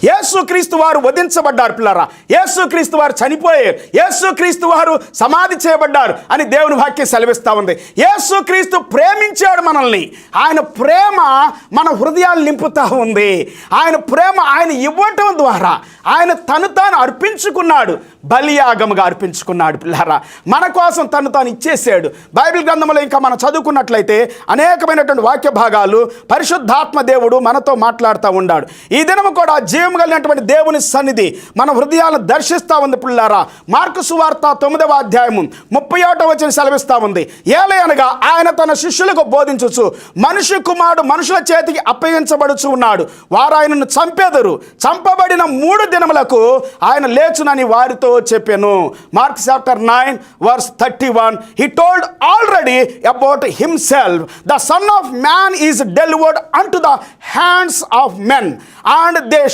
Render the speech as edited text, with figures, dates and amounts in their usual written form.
యేసుక్రీస్తు వారు వధించబడ్డారు పిల్లరా, యేసుక్రీస్తు వారు చనిపోయారు, యేసుక్రీస్తు వారు సమాధి చేయబడ్డారు అని దేవుని వాక్యం సెలవిస్తూ ఉంది. యేసుక్రీస్తు ప్రేమించాడు మనల్ని. ఆయన ప్రేమ మన హృదయాలు నింపుతూ ఉంది. ఆయన ప్రేమ ఆయన ఇవ్వటం ద్వారా ఆయన తను తాను అర్పించుకున్నాడు, బలియాగముగా అర్పించుకున్నాడు పిల్లరా. మన కోసం తను తాను ఇచ్చేసాడు. బైబిల్ గ్రంథంలో ఇంకా మనం చదువుకున్నట్లయితే అనేకమైనటువంటి వాక్య భాగాలు పరిశుద్ధాత్మ దేవుడు మనతో మాట్లాడుతూ ఉన్నాడు. ఈ దినము కూడా జీవం కలిగినటువంటి దేవుని సన్నిధి మన హృదయాలను దర్శిస్తూ ఉంది పిల్లారా. మార్కు సువార్త 9వ అధ్యాయము 31వ వచనం సెలవిస్తూ ఉంది. ఏలయనగా ఆయన తన శిష్యులకు బోధించుచు మనుష్య కుమారుడు మనుషుల చేతికి అప్పగించబడుచు ఉన్నాడు, వారు ఆయనను చంపెదరు, చంపబడిన 3 దినములకు ఆయన లేచునని వారితో చెప్పెను. Mark chapter 9 verse 31. He told already about himself. The Son of Man is delivered unto the hands of men, and they